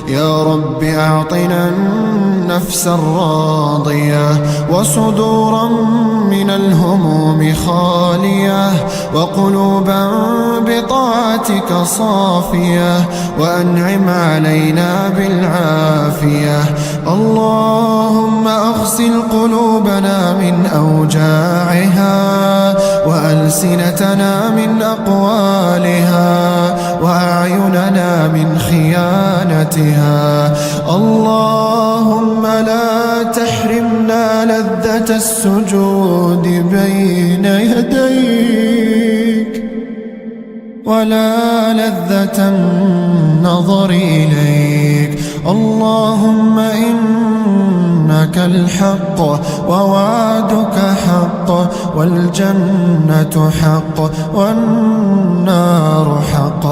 يا رب أعطنا النفس الراضية وصدورا من الهموم خالية وقلوبا بطاعتك صافية وأنعم علينا بالعافية. اللهم أغسل قلوبنا من أوجاعها وألسنتنا من أقوالها وأعيننا من خيانتها. اللهم لا تحرمنا لذة السجود بين يديك ولا لذة النظر إليك. اللهم إنك الحق ووعدك حق والجنة حق والنار حق.